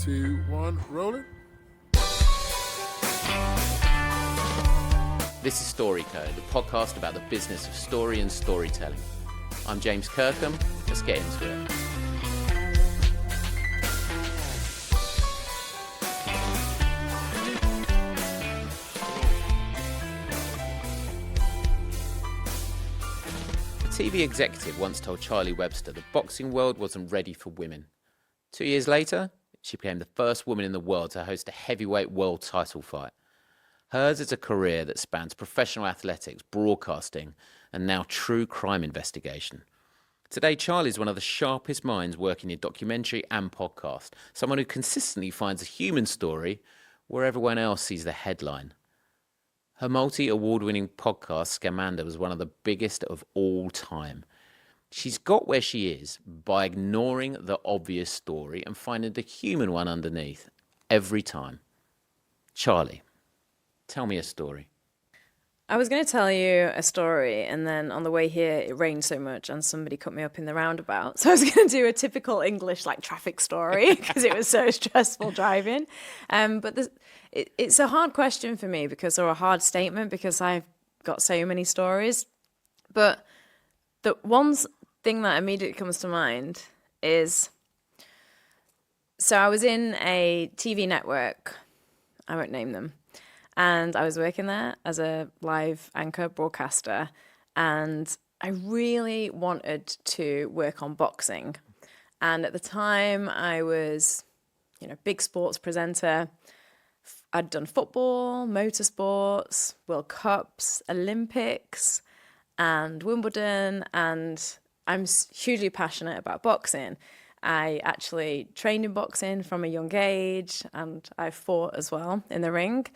2, 1, rolling. This is StoryCo, the podcast about the business of story and storytelling. I'm James Kirkham. Let's get into it. A TV executive once told Charlie Webster the boxing world wasn't ready for women. 2 years later, she became the first woman in the world to host a heavyweight world title fight. Hers is a career that spans professional athletics, broadcasting, and now true crime investigation. Today, Charlie is one of the sharpest minds working in documentary and podcast, someone who consistently finds a human story where everyone else sees the headline. Her multi-award-winning podcast, Scamander, was one of the biggest of all time. She's got where she is by ignoring the obvious story and finding the human one underneath every time. Charlie, tell me a story. I was going to tell you a story, and then on the way here, it rained so much, and somebody cut me up in the roundabout. So I was going to do a typical English traffic story because it was so stressful driving. But it's a hard question for me or a hard statement because I've got so many stories. But the one thing that immediately comes to mind is, so I was in a TV network. I won't name them. And I was working there as a live anchor broadcaster, and I really wanted to work on boxing. And at the time, I was, big sports presenter. I'd done football, motorsports, World Cups, Olympics, and Wimbledon, and I'm hugely passionate about boxing. I actually trained in boxing from a young age, and I fought as well in the ring.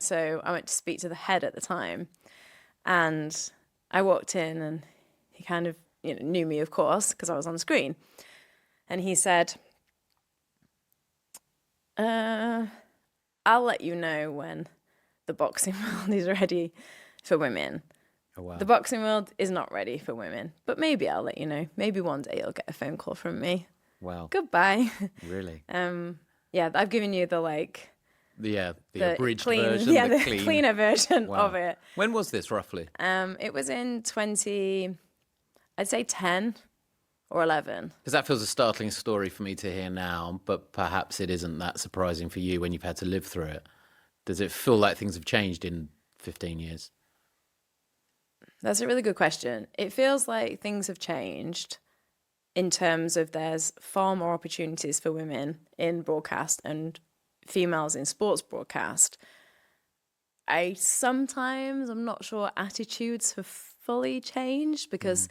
So I went to speak to the head at the time, and I walked in, and he kind of knew me, of course, because I was on screen. And he said, I'll let you know when the boxing world is ready for women. Oh, wow. The boxing world is not ready for women, but maybe I'll let you know. Maybe one day you'll get a phone call from me. Wow. Goodbye. Really? Yeah, I've given you the the abridged clean, version, the clean. cleaner version Wow. of it. When was this, roughly? It was in 10 or 11. Because that feels a startling story for me to hear now, but perhaps it isn't that surprising for you when you've had to live through it. Does it feel like things have changed in 15 years? That's a really good question. It feels like things have changed in terms of there's far more opportunities for women in broadcast and females in sports broadcast. I'm not sure attitudes have fully changed because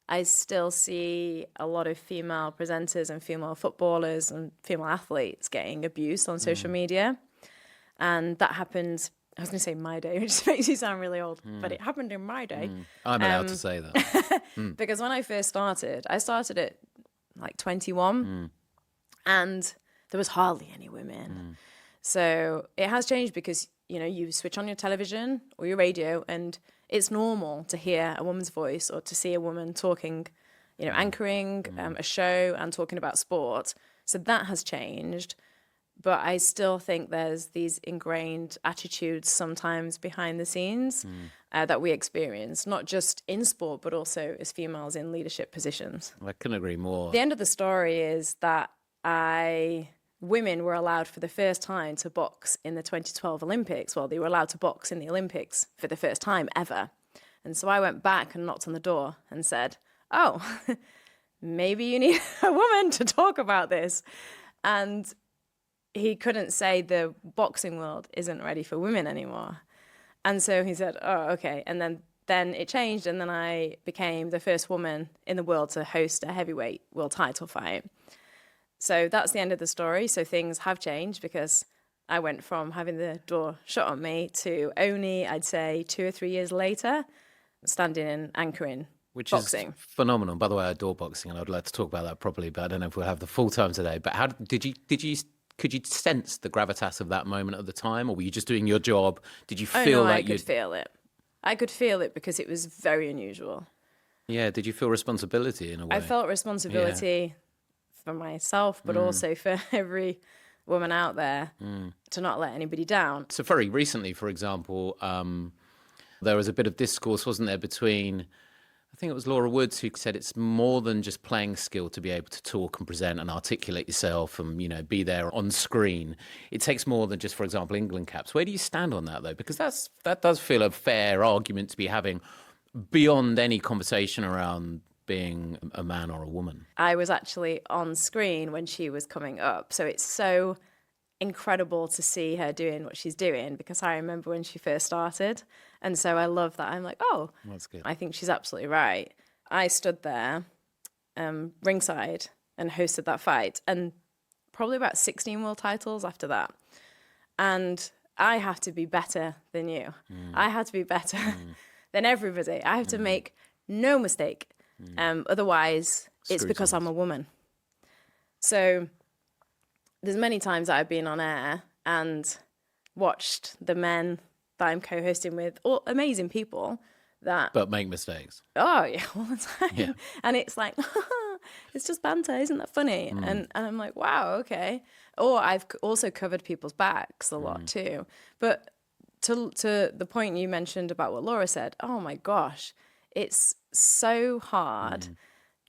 I still see a lot of female presenters and female footballers and female athletes getting abused on social media. And that happened, I was going to say my day, which makes you sound really old, but it happened in my day. I'm allowed to say that. Because when I first started, I started at 21 and there was hardly any women. So it has changed because, you switch on your television or your radio and it's normal to hear a woman's voice or to see a woman talking, anchoring a show and talking about sport. So that has changed. But I still think there's these ingrained attitudes sometimes behind the scenes that we experience, not just in sport, but also as females in leadership positions. I couldn't agree more. The end of the story is that women were allowed for the first time to box in the 2012 Olympics. Well, they were allowed to box in the Olympics for the first time ever. And so I went back and knocked on the door and said, oh, maybe you need a woman to talk about this. And he couldn't say the boxing world isn't ready for women anymore. And so he said, oh, okay. And then it changed, and then I became the first woman in the world to host a heavyweight world title fight. So that's the end of the story. So things have changed because I went from having the door shut on me to only, I'd say, 2 or 3 years later, standing and anchoring Which boxing. is phenomenal. By the way, I adore boxing, and I'd like to talk about that properly, but I don't know if we'll have the full time today. But how could you sense the gravitas of that moment at the time, or were you just doing your job? Did you feel I could feel it. I could feel it because it was very unusual. Yeah, did you feel responsibility in a way? I felt responsibility for myself, but also for every woman out there to not let anybody down. So very recently, for example, there was a bit of discourse, wasn't there, between, I think it was Laura Woods, who said it's more than just playing skill to be able to talk and present and articulate yourself and, you know, be there on screen. It takes more than just, for example, England caps. Where do you stand on that, though? Because that does feel a fair argument to be having beyond any conversation around being a man or a woman. I was actually on screen when she was coming up. So it's so incredible to see her doing what she's doing, because I remember when she first started. And so I love that. I'm like, oh, that's good. I think she's absolutely right. I stood there ringside and hosted that fight, and probably about 16 world titles after that. And I have to be better than you. I have to be better than everybody. I have to make no mistake. Otherwise, it's because I'm a woman. So there's many times that I've been on air and watched the men that I'm co-hosting with, all amazing people that... But make mistakes. Oh, yeah, all the time. Yeah. And it's like, it's just banter, isn't that funny? And I'm like, wow, okay. Or I've also covered people's backs a lot too. But to the point you mentioned about what Laura said, oh my gosh, it's so hard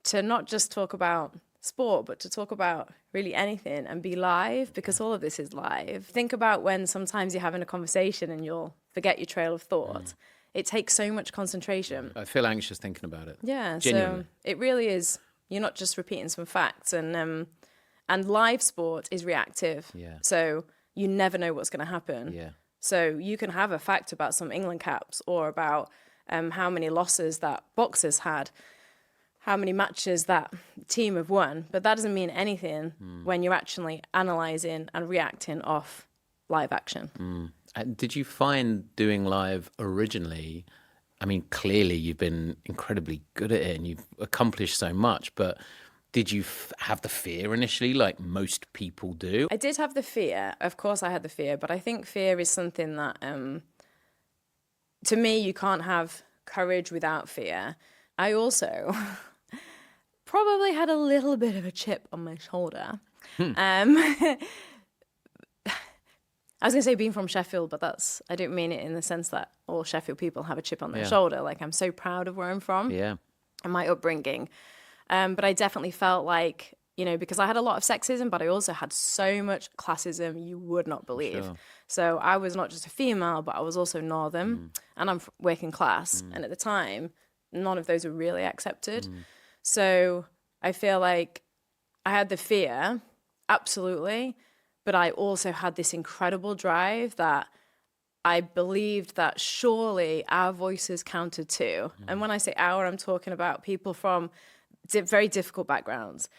to not just talk about sport, but to talk about really anything and be live, because all of this is live. Think about when sometimes you're having a conversation and you'll forget your trail of thought. It takes so much concentration. I feel anxious thinking about it. Yeah, Genuinely. so it really is. You're not just repeating some facts, and live sport is reactive. Yeah. So you never know what's going to happen. Yeah. So you can have a fact about some England caps, or about how many losses that boxers had, how many matches that team have won, but that doesn't mean anything when you're actually analysing and reacting off live action. And did you find doing live originally, I mean, clearly you've been incredibly good at it and you've accomplished so much, but did you have the fear initially, like most people do? I did have the fear. Of course I had the fear, but I think fear is something that, to me, you can't have courage without fear. I also probably had a little bit of a chip on my shoulder. I was going to say being from Sheffield, but I don't mean it in the sense that all Sheffield people have a chip on their shoulder. Like, I'm so proud of where I'm from and my upbringing. But I definitely felt like, you know, because I had a lot of sexism, but I also had so much classism you would not believe. Sure. So I was not just a female, but I was also northern and I'm working class. And at the time, none of those were really accepted. So I feel like I had the fear, absolutely, but I also had this incredible drive that I believed that surely our voices counted too. And when I say our, I'm talking about people from very difficult backgrounds,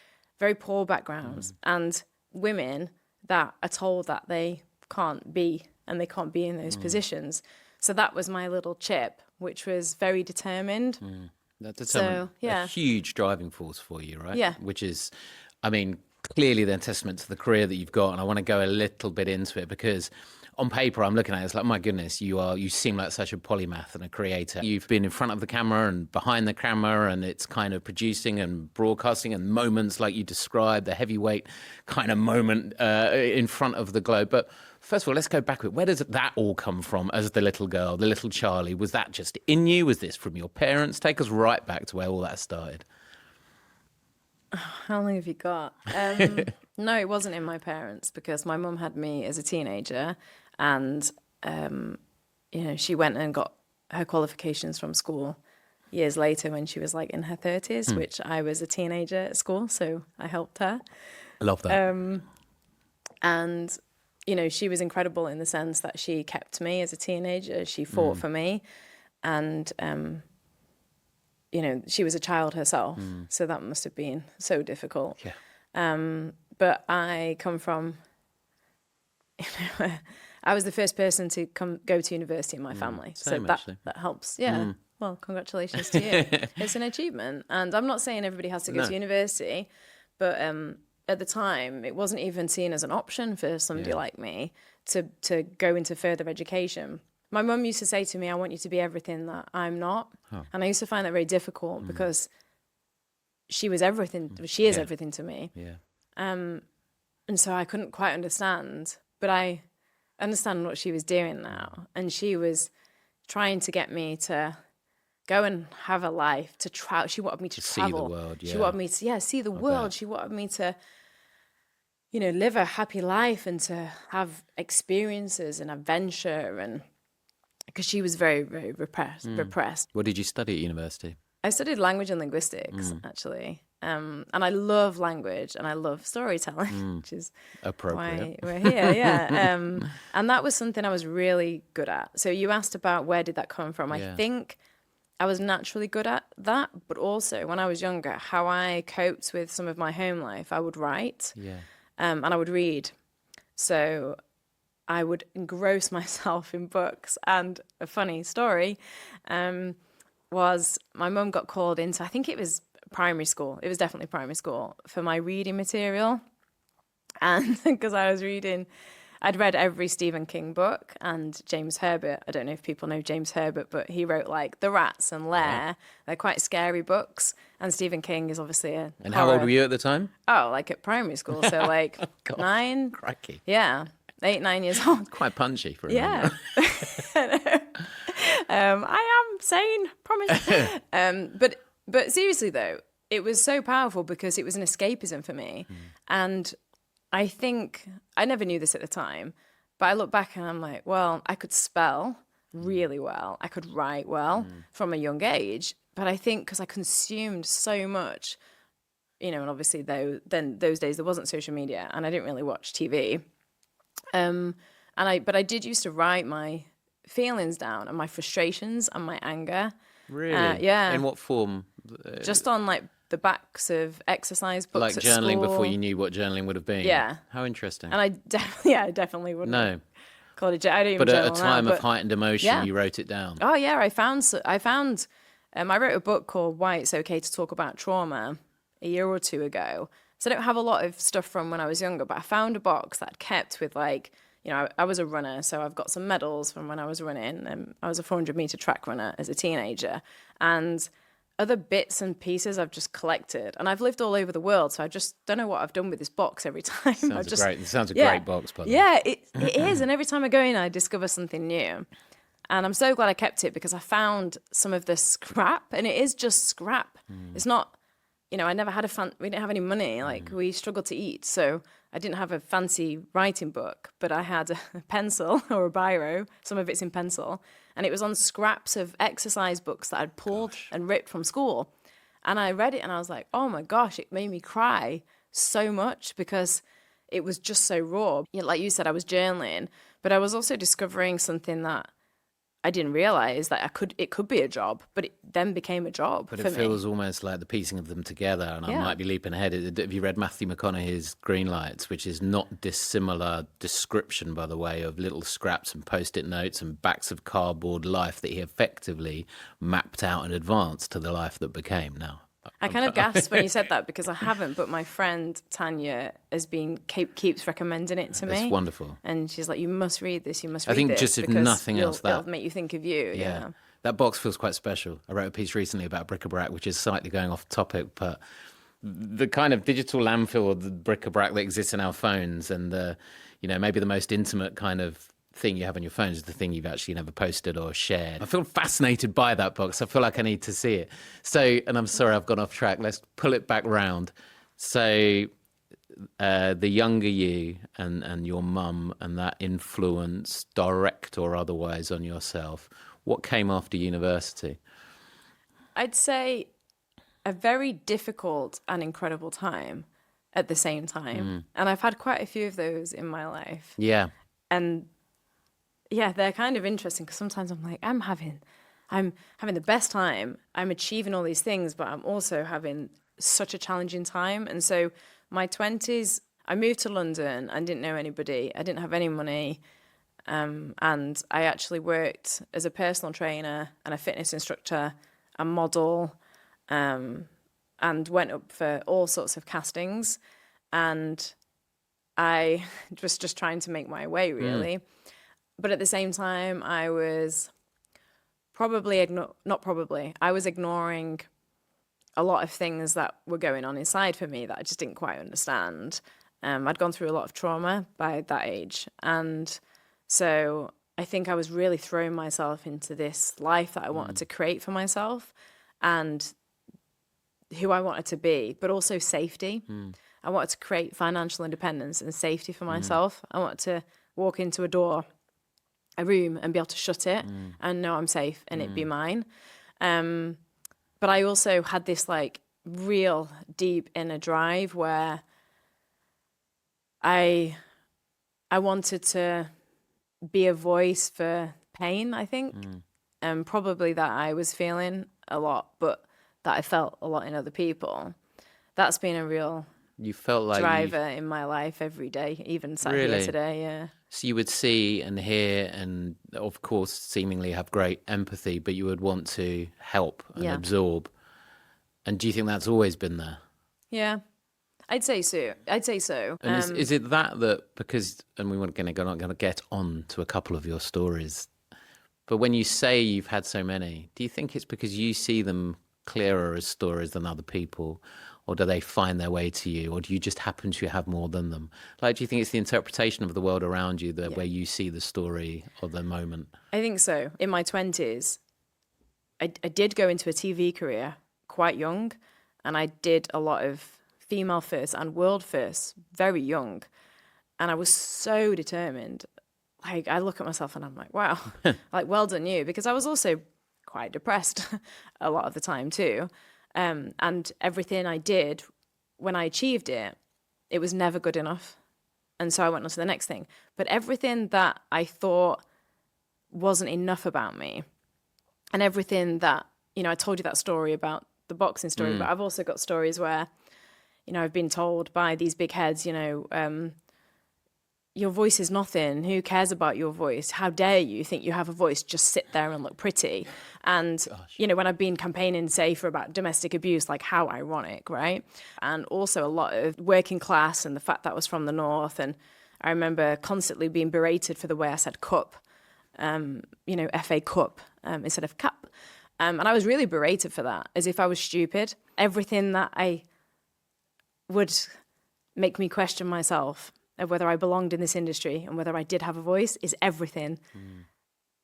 very poor backgrounds, and women that are told that they can't be and they can't be in those positions. So that was my little chip, which was very determined. That determined yeah. a huge driving force for you, right? Yeah. Which is, I mean, clearly then testament to the career that you've got. And I want to go a little bit into it because on paper, I'm looking at it, it's like, my goodness, you seem like such a polymath and a creator. You've been in front of the camera and behind the camera, and it's kind of producing and broadcasting and moments like you described, the heavyweight kind of moment in front of the globe. But first of all, let's go back a bit. Where does that all come from as the little girl, the little Charlie? Was that just in you? Was this from your parents? Take us right back to where all that started. How long have you got? No, it wasn't in my parents, because my mum had me as a teenager, and you know, she went and got her qualifications from school years later when she was like in her 30s, which I was a teenager at school, so I helped her. I love that. And you know, she was incredible in the sense that she kept me as a teenager. She fought for me, and you know, she was a child herself, so that must have been so difficult. Yeah. But I come from, you know, I was the first person to go to university in my family, so that helps. Yeah. Well, congratulations to you. It's an achievement, and I'm not saying everybody has to go to university, but at the time, it wasn't even seen as an option for somebody like me to go into further education. My mum used to say to me, I want you to be everything that I'm not. Oh. And I used to find that very difficult because she was everything. She is everything to me. Yeah. And so I couldn't quite understand, but I understand what she was doing now. And she was trying to get me to go and have a life, to travel. She wanted me to travel. See the world, yeah. She wanted me to, see the world. bet. She wanted me to, live a happy life and to have experiences and adventure. And because she was very, very repressed. What did you study at university? I studied language and linguistics, actually. And I love language and I love storytelling, which is Appropriate. why we're here, yeah. And that was something I was really good at. So you asked about where did that come from? Yeah. I think I was naturally good at that, but also when I was younger, how I coped with some of my home life, I would write and I would read. So I would engross myself in books. And a funny story was my mum got called into, I think it was primary school. It was definitely primary school for my reading material. And because I'd read every Stephen King book and James Herbert. I don't know if people know James Herbert, but he wrote like The Rats and Lair. They're quite scary books. And Stephen King is obviously a And how old were you at the time? Oh, like at primary school. So like 9. Crikey. Yeah. 8, 9 years old. Quite punchy for a Yeah. I am sane, promise. But seriously though, it was so powerful because it was an escapism for me. And I think I never knew this at the time, but I look back and I'm like, well, I could spell really well. I could write well from a young age. But I think because I consumed so much, and obviously those days there wasn't social media and I didn't really watch TV. But I did used to write my feelings down and my frustrations and my anger. Really? Yeah. In what form? Just on like the backs of exercise books Like at journaling school. before you knew what journaling would have been? Yeah. How interesting. And I definitely wouldn't No. call it. I don't even But at a journal time now, of heightened emotion, yeah. you wrote it down. Oh yeah, I wrote a book called Why It's Okay to Talk About Trauma a year or two ago. So I don't have a lot of stuff from when I was younger, but I found a box that I'd kept with like, I was a runner, so I've got some medals from when I was running. I was a 400-meter track runner as a teenager. And other bits and pieces I've just collected. And I've lived all over the world, so I just don't know what I've done with this box every time. It sounds a great box, by the way. Yeah, it is. And every time I go in, I discover something new. And I'm so glad I kept it because I found some of the scrap, and it is just scrap. It's not, I never had we didn't have any money. Like, we struggled to eat. So I didn't have a fancy writing book, but I had a pencil or a biro. Some of it's in pencil. And it was on scraps of exercise books that I'd pulled and ripped from school. And I read it and I was like, oh my gosh, it made me cry so much because it was just so raw. Like you said, I was journaling, but I was also discovering something that I didn't realize that it could be a job, but it then became a job But for it feels almost like the piecing of them together, and I might be leaping ahead. Have you read Matthew McConaughey's Green Lights, which is not dissimilar description, by the way, of little scraps and post-it notes and backs of cardboard life that he effectively mapped out in advance to the life that became now. I kind of gasped when you said that because I haven't, but my friend Tanya keeps recommending it to me. It's wonderful. And she's like, you must read this, you must read this. I think just if nothing else, it'll make you think of you. Yeah. That box feels quite special. I wrote a piece recently about bric-a-brac, which is slightly going off topic, but the kind of digital landfill of the bric-a-brac that exists in our phones and maybe the most intimate kind of thing you have on your phone is the thing you've actually never posted or shared. I feel fascinated by that box. I feel like I need to see it. So, and I'm sorry I've gone off track. Let's pull it back round. So the younger you and your mum and that influence, direct or otherwise, on yourself, what came after university? I'd say a very difficult and incredible time at the same time. And I've had quite a few of those in my life. Yeah. And yeah, they're kind of interesting because sometimes I'm like, I'm having the best time. I'm achieving all these things, but I'm also having such a challenging time. And so my 20s, I moved to London and didn't know anybody. I didn't have any money. And I actually worked as a personal trainer and a fitness instructor, a model, and went up for all sorts of castings. And I was just trying to make my way, really. But at the same time, I was I was ignoring a lot of things that were going on inside for me that I just didn't quite understand. I'd gone through a lot of trauma by that age. And so I think I was really throwing myself into this life that I wanted to create for myself and who I wanted to be, but also safety. I wanted to create financial independence and safety for myself. I wanted to walk into a room and be able to shut it and know I'm safe and it be mine. But I also had this like real deep inner drive where I wanted to be a voice for pain, I think. And probably that I was feeling a lot, but that I felt a lot in other people. That's been a real You felt like driver in my life every day, even sat here Really? today, yeah. So you would see and hear and, of course, seemingly have great empathy, but you would want to help and Yeah. absorb. And do you think that's always been there? Yeah, I'd say so. And is it that because, and we weren't going to get on to a couple of your stories, but when you say you've had so many, do you think it's because you see them clearer as stories than other people? Or do they find their way to you? Or do you just happen to have more than them? Like, do you think it's the interpretation of the world around you where you see the story of the moment? I think so. In my 20s, I did go into a TV career quite young, and I did a lot of female first and world first very young. And I was so determined. Like, I look at myself and I'm like, wow, like, well done you. Because I was also quite depressed a lot of the time too. And everything I did, when I achieved it, it was never good enough. And so I went on to the next thing. But everything that I thought wasn't enough about me, and everything that, you know, I told you that story about the boxing story, but I've also got stories where, you know, I've been told by these big heads, you know, your voice is nothing. Who cares about your voice? How dare you think you have a voice? Just sit there and look pretty. And, you know, when I've been campaigning, say, for about domestic abuse, like, how ironic, right? And also a lot of working class and the fact that I was from the north. And I remember constantly being berated for the way I said cup, you know, FA cup instead of cup. And I was really berated for that, as if I was stupid. Everything that I would make me question myself of whether I belonged in this industry and whether I did have a voice is everything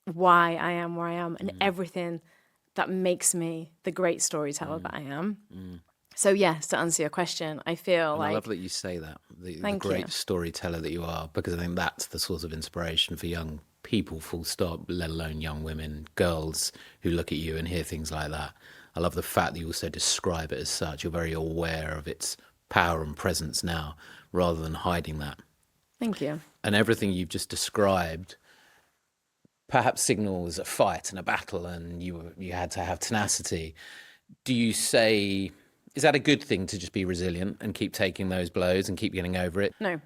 why I am where I am and everything that makes me the great storyteller that I am. So yes, to answer your question, I feel And like... I love that you say that, the Thank great you. storyteller that you are, because I think that's the source of inspiration for young people, full stop, let alone young women, girls who look at you and hear things like that. I love the fact that you also describe it as such. You're very aware of its power and presence now, rather than hiding that. Thank you. And everything you've just described perhaps signals a fight and a battle, and you had to have tenacity. Do you say, is that a good thing to just be resilient and keep taking those blows and keep getting over it? No.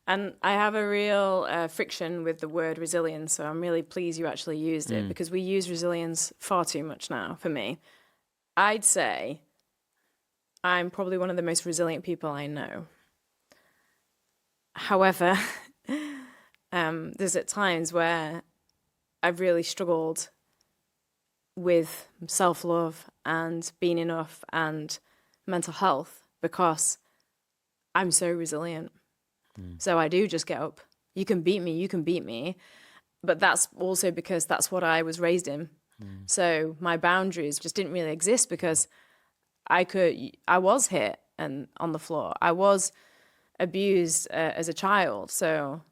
And I have a real friction with the word resilience, so I'm really pleased you actually used it, because we use resilience far too much now, for me. I'd say I'm probably one of the most resilient people I know. However, there's at times where I've really struggled with self-love and being enough and mental health because I'm so resilient. So I do just get up. You can beat me. But that's also because that's what I was raised in. So my boundaries just didn't really exist because I was hit and on the floor. I was abused as a child. So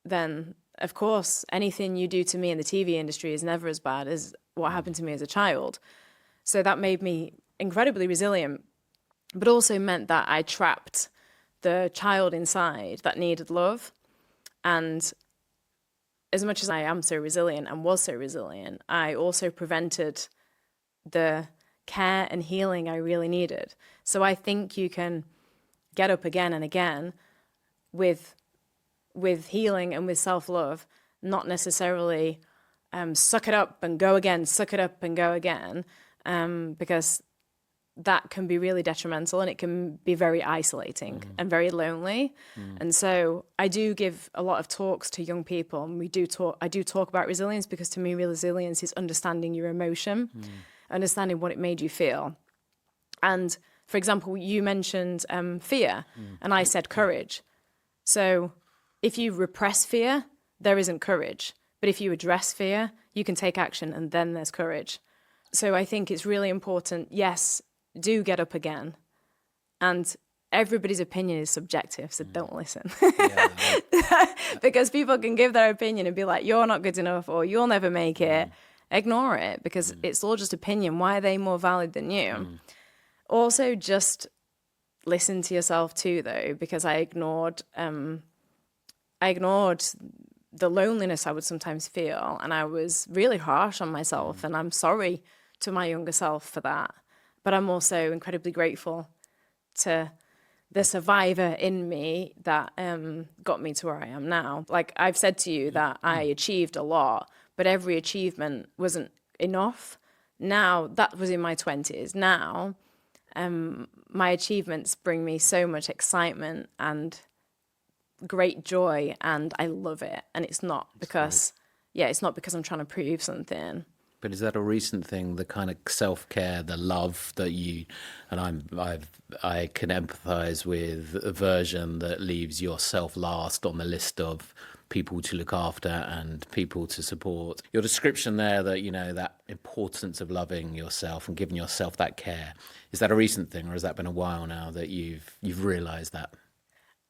then, of course, anything you do to me in the TV industry is never as bad as what happened to me as a child. So that made me incredibly resilient, but also meant that I trapped the child inside that needed love. And as much as I am so resilient and was so resilient, I also prevented the care and healing I really needed. So I think you can get up again and again with healing and with self-love, not necessarily suck it up and go again, because that can be really detrimental and it can be very isolating and very lonely. And so I do give a lot of talks to young people, and I do talk about resilience, because to me resilience is understanding your emotion, understanding what it made you feel. And for example, you mentioned fear and I said courage. So if you repress fear, there isn't courage. But if you address fear, you can take action, and then there's courage. So I think it's really important, yes, do get up again. And everybody's opinion is subjective, so don't listen. Because people can give their opinion and be like, you're not good enough, or you'll never make it. Ignore it, because it's all just opinion. Why are they more valid than you? Also, just listen to yourself too, though, because I ignored the loneliness I would sometimes feel, and I was really harsh on myself, and I'm sorry to my younger self for that. But I'm also incredibly grateful to the survivor in me that got me to where I am now. Like I've said to you that I achieved a lot, but every achievement wasn't enough. Now, that was in my 20s. Now, my achievements bring me so much excitement and great joy, and I love it. And it's not because, it's not because I'm trying to prove something. But is that a recent thing, the kind of self-care, the love that you, and I can empathise with a version that leaves yourself last on the list of people to look after and people to support. Your description there that, that importance of loving yourself and giving yourself that care, is that a recent thing, or has that been a while now that you've realised that?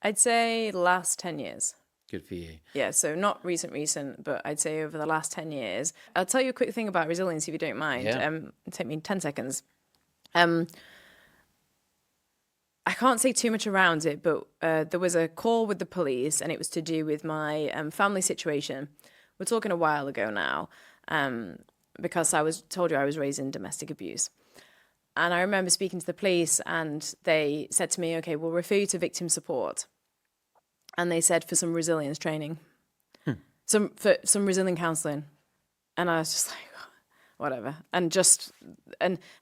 I'd say the last 10 years. Good for you. Yeah, so not recent, but I'd say over the last 10 years. I'll tell you a quick thing about resilience, if you don't mind. Yeah. Take me 10 seconds. I can't say too much around it, but there was a call with the police, and it was to do with my family situation. We're talking a while ago now, because I told you I was raised in domestic abuse. And I remember speaking to the police, and they said to me, okay, we'll refer you to victim support. And they said for some resilience training, for some resilient counselling. And I was just like, whatever. And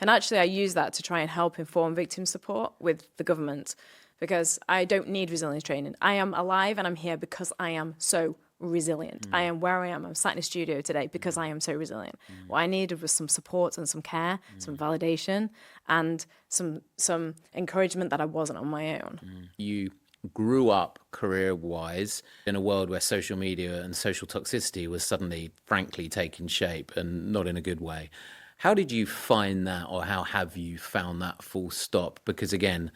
actually I use that to try and help inform victim support with the government, because I don't need resilience training. I am alive and I'm here because I am so resilient. I am where I am. I'm sat in a studio today because I am so resilient. What I needed was some support and some care, some validation, and some encouragement that I wasn't on my own. You grew up career-wise in a world where social media and social toxicity was suddenly, frankly, taking shape, and not in a good way. How did you find that, or how have you found that full stop? Because again,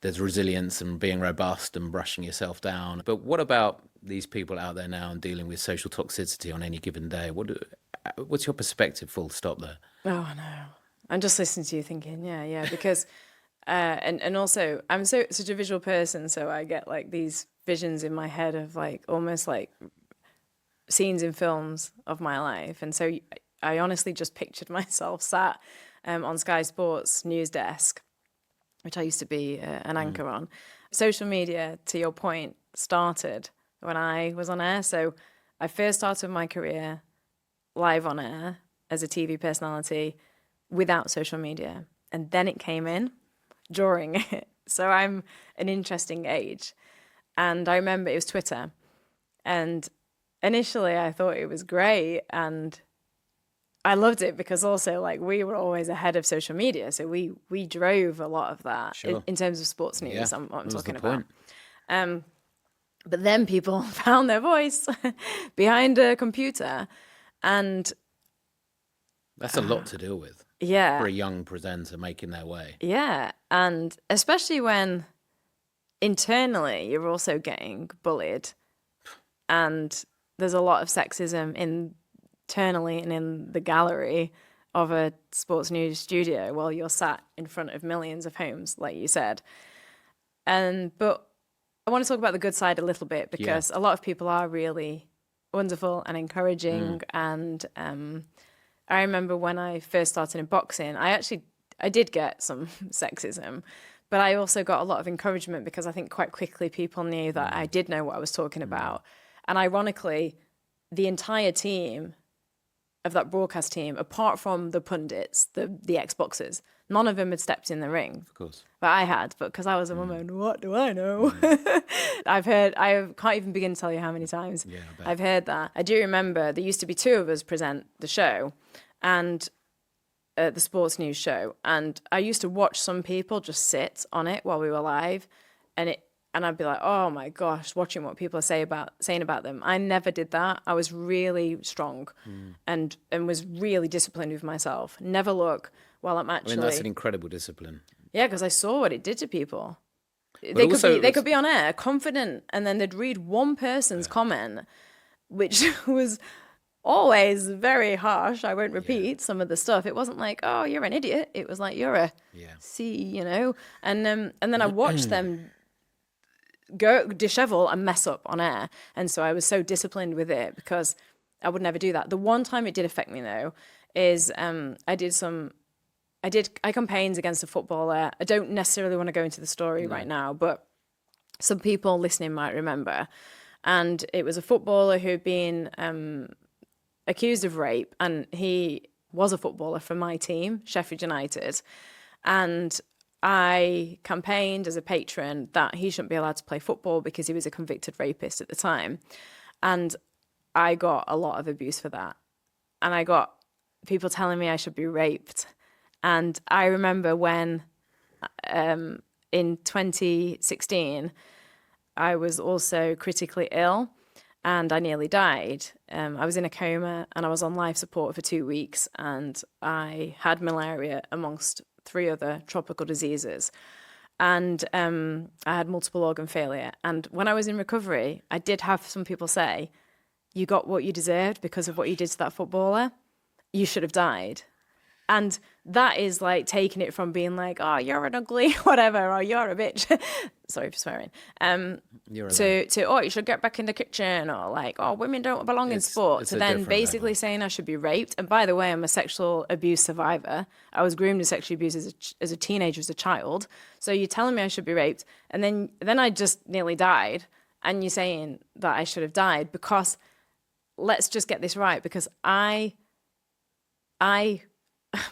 there's resilience and being robust and brushing yourself down. But what about these people out there now and dealing with social toxicity on any given day? What's your perspective, full stop, there? Oh, no. I'm just listening to you thinking, yeah, because... and also, I'm such a visual person, so I get like these visions in my head of like almost like scenes in films of my life. And so I honestly just pictured myself sat on Sky Sports news desk, which I used to be an anchor on. Social media, to your point, started when I was on air. So I first started my career live on air as a TV personality without social media. And then it came in during it. So I'm an interesting age. And I remember it was Twitter. And initially I thought it was great, and I loved it because also like we were always ahead of social media. So we drove a lot of that. Sure. in terms of sports news. Yeah, I'm that was talking the about. point. But then people found their voice behind a computer, and That's a lot to deal with. yeah, For a young presenter making their way. yeah, and especially when internally you're also getting bullied, and there's a lot of sexism internally and in the gallery of a sports news studio while you're sat in front of millions of homes, like you said. But I want to talk about the good side a little bit, because a lot of people are really wonderful and encouraging. And I remember when I first started in boxing, I did get some sexism, but I also got a lot of encouragement because I think quite quickly people knew that I did know what I was talking about. And ironically, the entire team of that broadcast team, apart from the pundits, the ex-boxers, none of them had stepped in the ring. Of course. But I had, because I was a woman, what do I know? I can't even begin to tell you how many times I've heard that. I do remember there used to be two of us present the show, and the sports news show. And I used to watch some people just sit on it while we were live. And and I'd be like, oh my gosh, watching what people are saying about them. I never did that. I was really strong and was really disciplined with myself. Never look while I'm actually. I mean, that's an incredible discipline. Yeah, because I saw what it did to people. But They could be on air confident, and then they'd read one person's comment, which was always very harsh. I won't repeat some of the stuff. It wasn't like, oh, you're an idiot. It was like, you're a C, you know. And then I watched them go dishevel and mess up on air, and so I was so disciplined with it because I would never do that. The one time it did affect me though is I campaigned against a footballer. I don't necessarily want to go into the story right now, but some people listening might remember. And it was a footballer who'd been accused of rape, and he was a footballer for my team, Sheffield United. And I campaigned as a patron that he shouldn't be allowed to play football because he was a convicted rapist at the time. And I got a lot of abuse for that. And I got people telling me I should be raped. And I remember when in 2016, I was also critically ill and I nearly died. I was in a coma and I was on life support for 2 weeks, and I had malaria amongst 3 other tropical diseases. And I had multiple organ failure. And when I was in recovery, I did have some people say, you got what you deserved because of what you did to that footballer. You should have died. And that is like taking it from being like, oh, you're an ugly whatever, or you're a bitch. Sorry for swearing. To oh, you should get back in the kitchen, or like, oh, women don't belong in sport. To then basically saying I should be raped. And by the way, I'm a sexual abuse survivor. I was groomed and sexually abused as a teenager, as a child. So you're telling me I should be raped, and then I just nearly died, and you're saying that I should have died because, let's just get this right, because I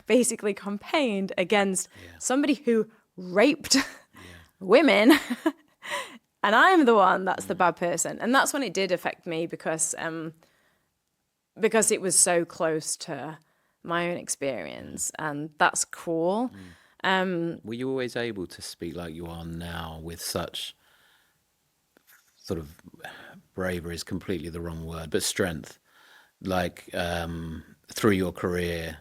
basically campaigned against somebody who raped women, and I'm the one that's the bad person. And that's when it did affect me because it was so close to my own experience, and that's cool. Were you always able to speak like you are now with such sort of bravery is completely the wrong word, but strength, like through your career?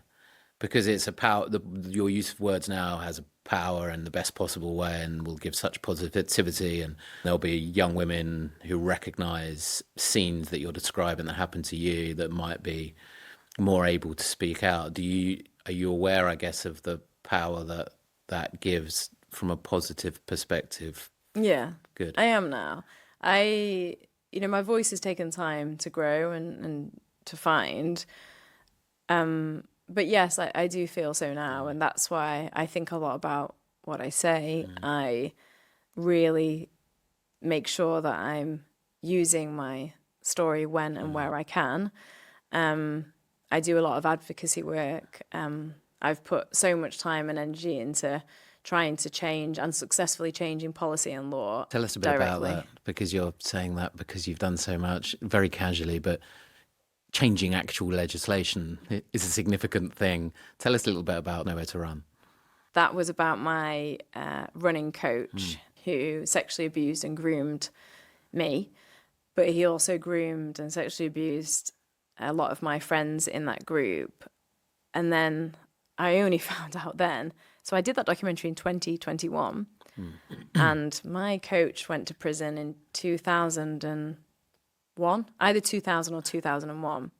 Because it's a power. Your use of words now has a power in the best possible way, and will give such positivity. And there'll be young women who recognise scenes that you're describing that happen to you that might be more able to speak out. Are you aware, I guess, of the power that gives from a positive perspective? Yeah, good. I am now. My voice has taken time to grow and to find. But yes, I do feel so now, and that's why I think a lot about what I say. I really make sure that I'm using my story when and where I can. I do a lot of advocacy work. I've put so much time and energy into trying to change and successfully changing policy and law. Tell us a bit about that, because you're saying that because you've done so much very casually, but changing actual legislation is a significant thing. Tell us a little bit about Nowhere to Run. That was about my running coach who sexually abused and groomed me, but he also groomed and sexually abused a lot of my friends in that group. And then I only found out then. So I did that documentary in 2021, and my coach went to prison in 2001, either 2000 or 2001.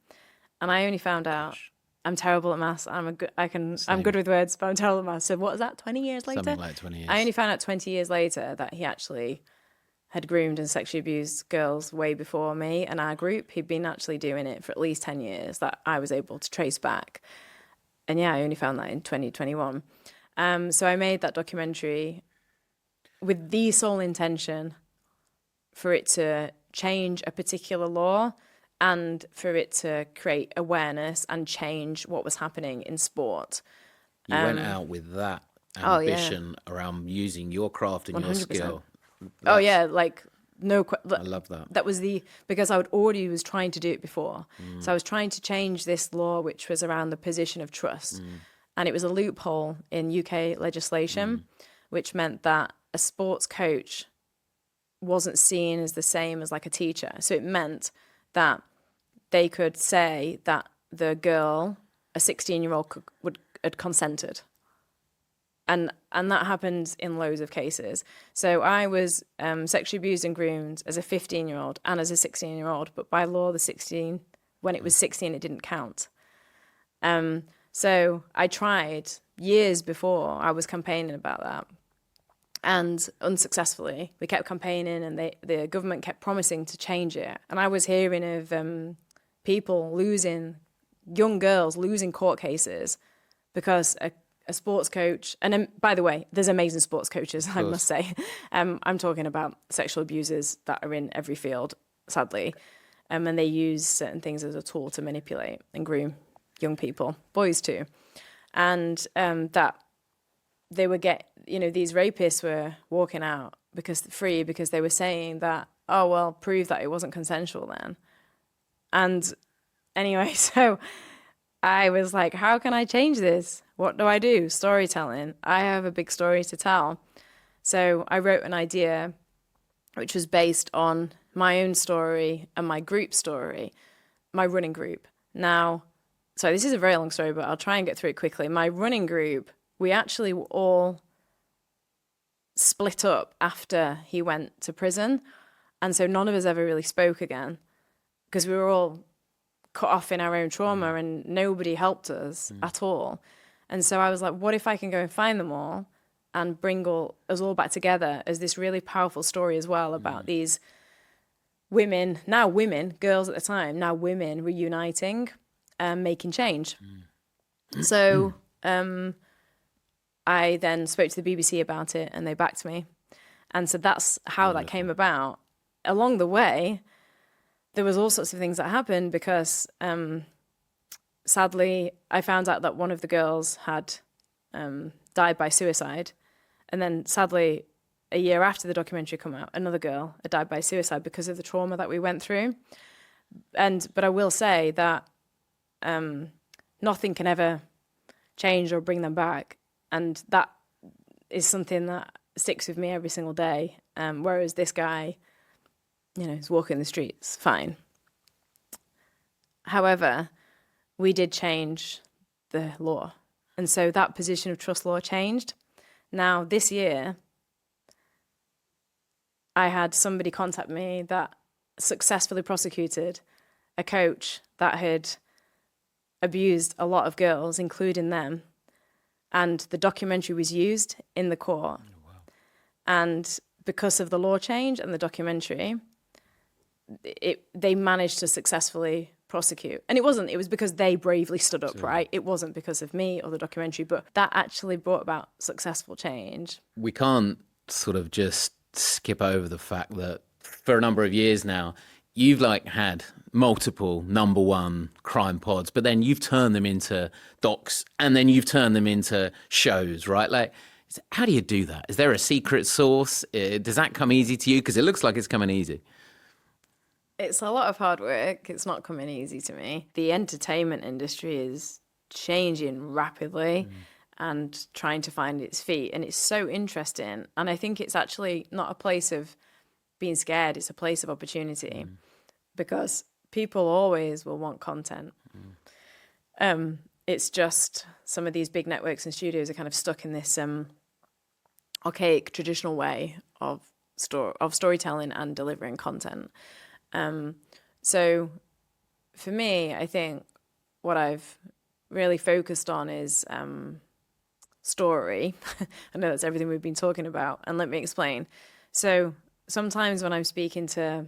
And I only found out, I'm terrible at maths. I'm good with words, but I'm terrible at maths. So what was that, 20 years later? Something like 20 years. I only found out 20 years later that he actually had groomed and sexually abused girls way before me and our group. He'd been actually doing it for at least 10 years that I was able to trace back. And yeah, I only found that in 2021. So I made that documentary with the sole intention for it to change a particular law and for it to create awareness and change what was happening in sport. You went out with that ambition around using your craft and 100%. Your skill. Oh yeah, like no. I love that. That was because I already was trying to do it before. So I was trying to change this law, which was around the position of trust, and it was a loophole in UK legislation, which meant that a sports coach wasn't seen as the same as like a teacher. So it meant that they could say that the girl, a 16-year-old, had consented. And that happened in loads of cases. So I was sexually abused and groomed as a 15-year-old and as a 16-year-old, but by law, when it was 16, it didn't count. So I tried years before. I was campaigning about that, and unsuccessfully. We kept campaigning, and the government kept promising to change it. And I was hearing of young girls losing court cases because a sports coach, and then, by the way, there's amazing sports coaches, I must say. I'm talking about sexual abusers that are in every field, sadly, and they use certain things as a tool to manipulate and groom young people, boys too, and that they would get, these rapists were walking out because they were saying that, oh well, prove that it wasn't consensual then. And anyway, so I was like, how can I change this? What do I do? Storytelling. I have a big story to tell. So I wrote an idea which was based on my own story and my group story, my running group. Now, so this is a very long story, but I'll try and get through it quickly. My running group, we actually all split up after he went to prison. And so none of us ever really spoke again because we were all cut off in our own trauma and nobody helped us at all. And so I was like, what if I can go and find them all and bring us all back together as this really powerful story as well about these women, girls at the time, now women reuniting and making change. So I then spoke to the BBC about it and they backed me. And so that's how that came about. Along the way, there was all sorts of things that happened because sadly, I found out that one of the girls had died by suicide. And then sadly, a year after the documentary came out, another girl had died by suicide because of the trauma that we went through. But I will say that nothing can ever change or bring them back. And that is something that sticks with me every single day. Whereas this guy, is walking the streets, fine. However, we did change the law. And so that position of trust law changed. Now, this year, I had somebody contact me that successfully prosecuted a coach that had abused a lot of girls, including them. And the documentary was used in the court. Oh, wow. And because of the law change and the documentary, they managed to successfully prosecute. And it was because they bravely stood up, right? It wasn't because of me or the documentary, but that actually brought about successful change. We can't sort of just skip over the fact that for a number of years now, you've had multiple number one crime pods, but then you've turned them into docs and then you've turned them into shows, right? How do you do that? Is there a secret sauce? Does that come easy to you? Because it looks like it's coming easy. It's a lot of hard work. It's not coming easy to me. The entertainment industry is changing rapidly and trying to find its feet. And it's so interesting. And I think it's actually not a place of being scared. It's a place of opportunity because people always will want content. It's just some of these big networks and studios are kind of stuck in this archaic, traditional way of storytelling and delivering content. So for me, I think what I've really focused on is story. I know that's everything we've been talking about, and let me explain. So sometimes when I'm speaking to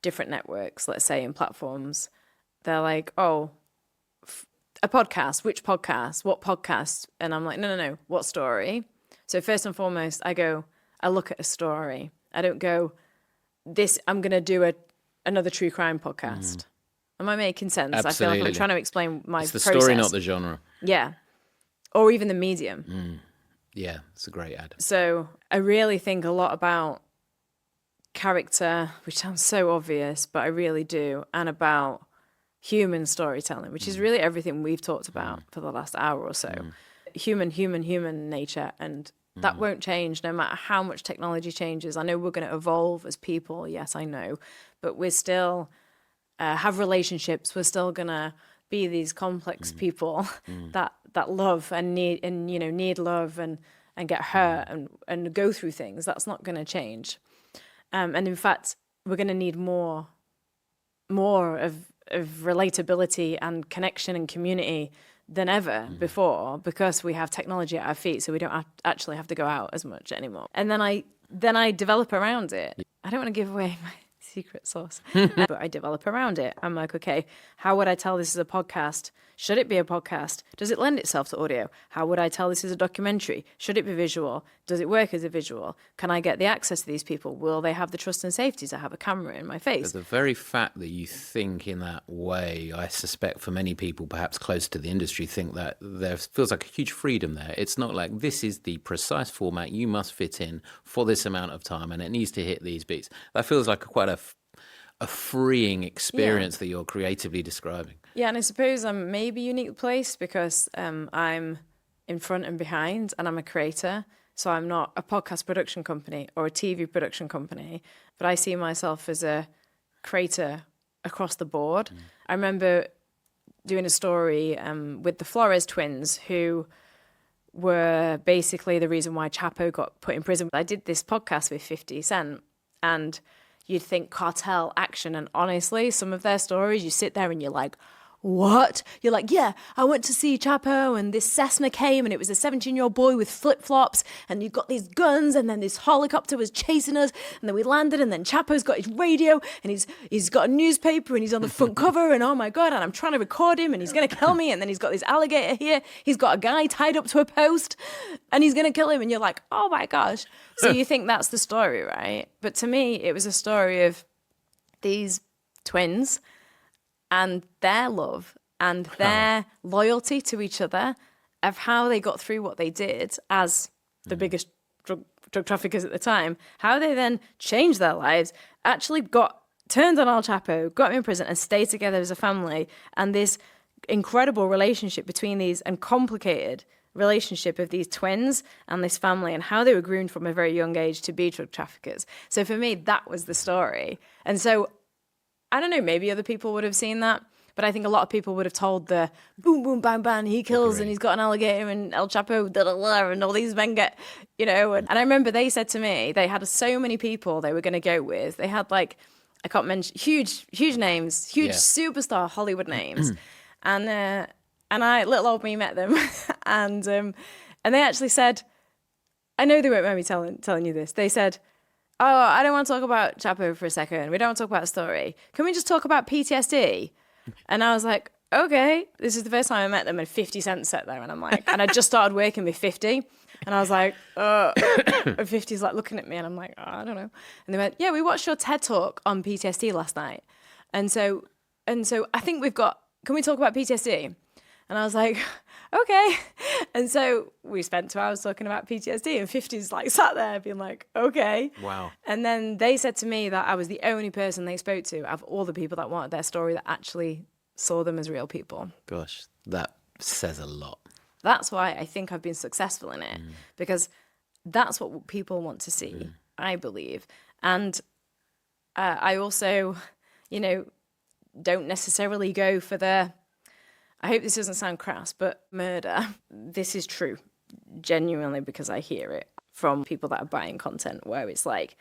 different networks, let's say in platforms, they're like, oh, a podcast, which podcast, what podcast? And I'm like, no, what story? So first and foremost, I look at a story. I don't go, I'm going to do another true crime podcast. Am I making sense? Absolutely. I feel like I'm trying to explain my process. It's the process. story, not the genre. Yeah. Or even the medium. Yeah, it's a great ad. So I really think a lot about character, which sounds so obvious, but I really do, and about human storytelling, which is really everything we've talked about for the last hour or so. Human nature and That won't change no matter how much technology changes. I know we're going to evolve as people. Yes, I know. But we're still have relationships. We're still going to be these complex people that love and need love and get hurt and go through things. That's not going to change. And in fact, we're going to need more of relatability and connection and community than ever before, because we have technology at our feet, so we don't actually have to go out as much anymore. And then I develop around it. I don't want to give away my secret sauce, but I develop around it. I'm like, okay, how would I tell this is a podcast? Should it be a podcast? Does it lend itself to audio? How would I tell this is a documentary? Should it be visual? Does it work as a visual? Can I get the access to these people? Will they have the trust and safety to have a camera in my face? The very fact that you think in that way, I suspect for many people, perhaps close to the industry, think that there feels like a huge freedom there. It's not like this is the precise format you must fit in for this amount of time and it needs to hit these beats. That feels like quite a freeing experience that you're creatively describing. Yeah, and I suppose I'm maybe unique place because I'm in front and behind, and I'm a creator. So I'm not a podcast production company or a TV production company, but I see myself as a creator across the board. I remember doing a story with the Flores twins, who were basically the reason why Chapo got put in prison. I did this podcast with 50 Cent, and you'd think cartel action, and honestly, some of their stories, you sit there and you're like, what? You're like, yeah, I went to see Chapo and this Cessna came and it was a 17-year-old boy with flip-flops and you've got these guns and then this helicopter was chasing us and then we landed and then Chapo's got his radio and he's got a newspaper and he's on the front cover and oh my God, and I'm trying to record him and he's going to kill me, and then he's got this alligator here, he's got a guy tied up to a post and he's going to kill him, and you're like, oh my gosh. So you think that's the story, right? But to me, it was a story of these twins and their love and their loyalty to each other, of how they got through what they did as the biggest drug traffickers at the time, how they then changed their lives, actually turned on Al Chapo, got him in prison and stayed together as a family, and this incredible relationship between these, and complicated relationship of these twins and this family, and how they were groomed from a very young age to be drug traffickers. So for me, that was the story. And so I don't know, maybe other people would have seen that, but I think a lot of people would have told the boom, boom, bang, bang, he kills and he's got an alligator and El Chapo, da, da, da, and all these men get, and I remember they said to me, they had so many people they were going to go with. They had I can't mention, huge names, huge superstar Hollywood names. And little old me met them. and they actually said, I know they won't mind me telling you this. They said, oh, I don't want to talk about Chapo for a second. We don't want to talk about a story. Can we just talk about PTSD? And I was like, okay. This is the first time I met them, and 50 Cent sat there, and I'm like, and I just started working with 50. And I was like, and 50's like looking at me, and I'm like, oh, I don't know. And they went, yeah, we watched your TED Talk on PTSD last night. And so I think can we talk about PTSD? And I was like, okay. And so we spent 2 hours talking about PTSD, and 50's sat there being like, okay. Wow. And then they said to me that I was the only person they spoke to of all the people that wanted their story that actually saw them as real people. Gosh, that says a lot. That's why I think I've been successful in it, because that's what people want to see, I believe. And I also, don't necessarily go for I hope this doesn't sound crass, but murder. This is true, genuinely, because I hear it from people that are buying content where it's like,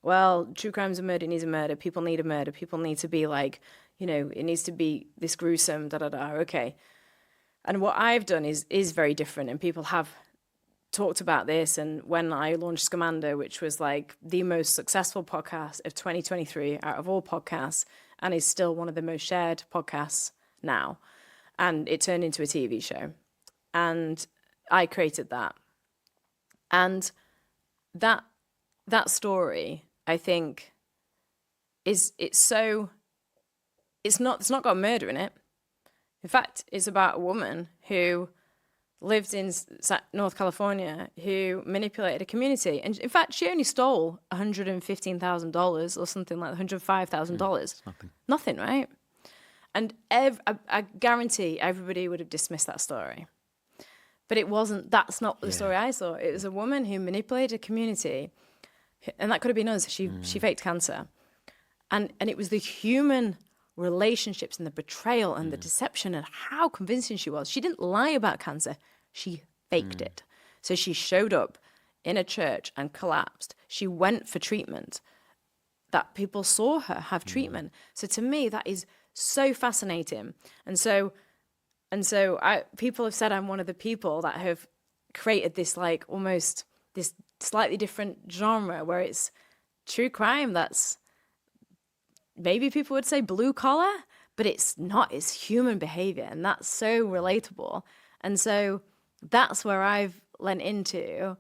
well, true crime's a murder, needs a murder, people need a murder, people need to be it needs to be this gruesome, da-da-da, okay. And what I've done is very different, and people have talked about this. And when I launched Scamander, which was the most successful podcast of 2023 out of all podcasts, and is still one of the most shared podcasts now, and it turned into a TV show. And I created that. And that story, I think, it's not got murder in it. In fact, it's about a woman who lived in North California who manipulated a community. And in fact, she only stole $115,000 or something like $105,000. Nothing, right? And I guarantee everybody would have dismissed that story. But that's not the story I saw. It was a woman who manipulated a community, and that could have been us. She faked cancer. And it was the human relationships and the betrayal and the deception and how convincing she was. She didn't lie about cancer. She faked it. So she showed up in a church and collapsed. She went for treatment. That people saw her have treatment. So to me, that is so fascinating. And so people have said I'm one of the people that have created this like almost this slightly different genre where it's true crime that's maybe people would say blue collar, but it's not. It's human behavior, and that's so relatable. And so that's where I've lent into,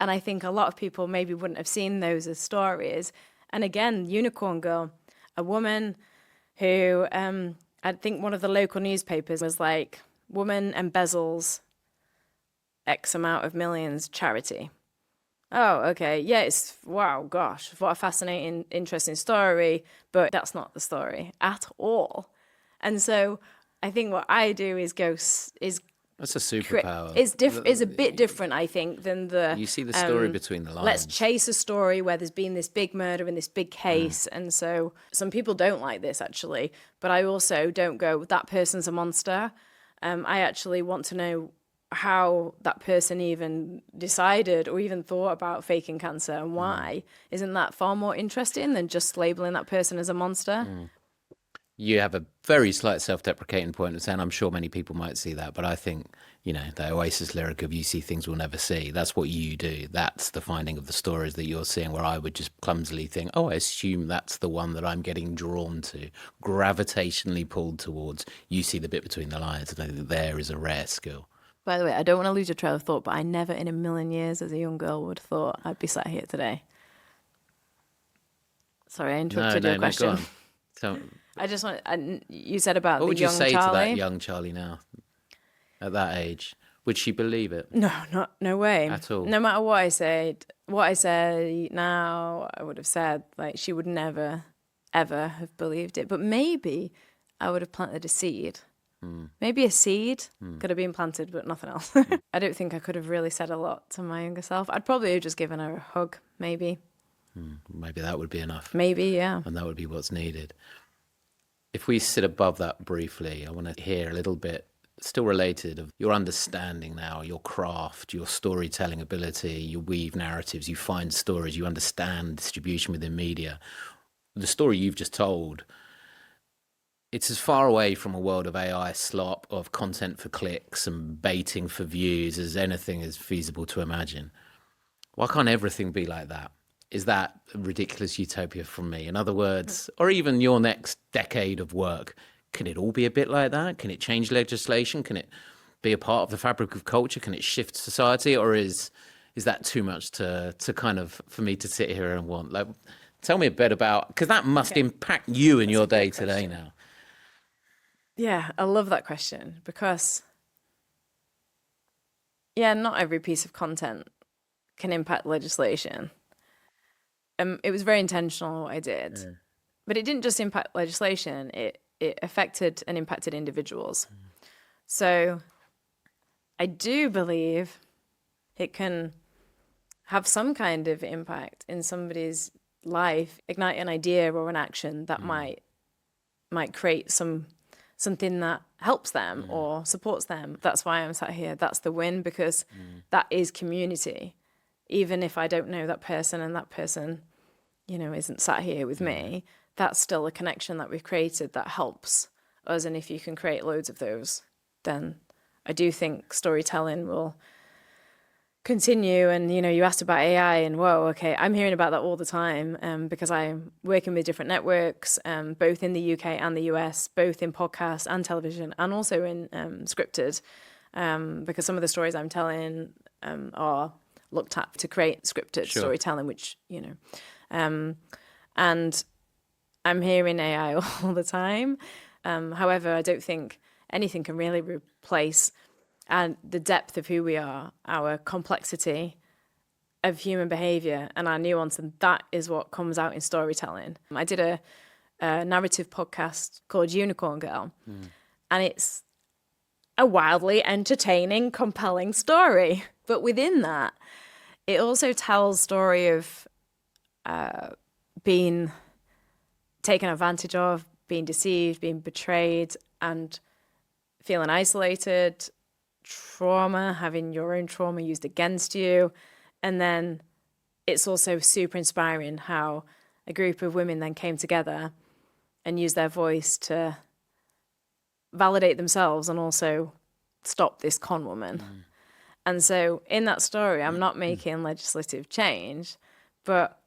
and I think a lot of people maybe wouldn't have seen those as stories. And again, Unicorn Girl, a woman who I think one of the local newspapers was like, woman embezzles X amount of millions charity. Oh, okay. Yeah, wow, gosh, what a fascinating, interesting story, but that's not the story at all. And so I think what I do is That's a superpower. Is a bit different, I think, than you see the story between the lines. Let's chase a story where there's been this big murder in this big case. And so some people don't like this, actually. But I also don't go, that person's a monster. I actually want to know how that person even decided or even thought about faking cancer and why. Isn't that far more interesting than just labeling that person as a monster? You have a very slight self-deprecating point of saying, I'm sure many people might see that, but I think, the Oasis lyric of you see things we'll never see, that's what you do. That's the finding of the stories that you're seeing, where I would just clumsily think, I assume that's the one that I'm getting drawn to, gravitationally pulled towards. You see the bit between the lines, and I think there is a rare skill. By the way, I don't want to lose your trail of thought, but I never in a million years as a young girl would have thought I'd be sat here today. Sorry, I interrupted your question. No, go on. I just want. You said about what the young Charlie. What would you say to that young Charlie now, at that age? Would she believe it? No way at all. No matter what I say now, I would have said like she would never, ever have believed it. But maybe I would have planted a seed. Maybe a seed could have been planted, but nothing else. I don't think I could have really said a lot to my younger self. I'd probably have just given her a hug, maybe. Maybe that would be enough. Maybe, yeah. And that would be what's needed. If we sit above that briefly, I want to hear a little bit, still related, of your understanding now, your craft, your storytelling ability. You weave narratives, you find stories, you understand distribution within media. The story you've just told, it's as far away from a world of AI slop, of content for clicks and baiting for views as anything is feasible to imagine. Why can't everything be like that? Is that a ridiculous utopia from me? In other words, or even your next decade of work, can it all be a bit like that? Can it change legislation? Can it be a part of the fabric of culture? Can it shift society? Or is that too much to kind of, for me to sit here and want? Like, tell me a bit about, because that must impact you in your day to day now. Yeah, I love that question because, not every piece of content can impact legislation. It was very intentional what I did, but it didn't just impact legislation. It affected and impacted individuals. So I do believe it can have some kind of impact in somebody's life, ignite an idea or an action that might create something that helps them or supports them. That's why I'm sat here. That's the win, because that is community. Even if I don't know that person and that person, isn't sat here with me, that's still a connection that we've created that helps us. And if you can create loads of those, then I do think storytelling will continue. And, you asked about AI and I'm hearing about that all the time because I'm working with different networks, both in the UK and the US, both in podcasts and television and also in scripted, because some of the stories I'm telling are looked at to create scripted storytelling, which, and I'm hearing AI all the time. However, I don't think anything can really replace the depth of who we are, our complexity of human behavior and our nuance. And that is what comes out in storytelling. I did a narrative podcast called Unicorn Girl, and a wildly entertaining, compelling story. But within that, it also tells story of being taken advantage of, being deceived, being betrayed, and feeling isolated, trauma, having your own trauma used against you. And then it's also super inspiring how a group of women then came together and used their voice to validate themselves and also stop this con woman. And so in that story, I'm not making legislative change, but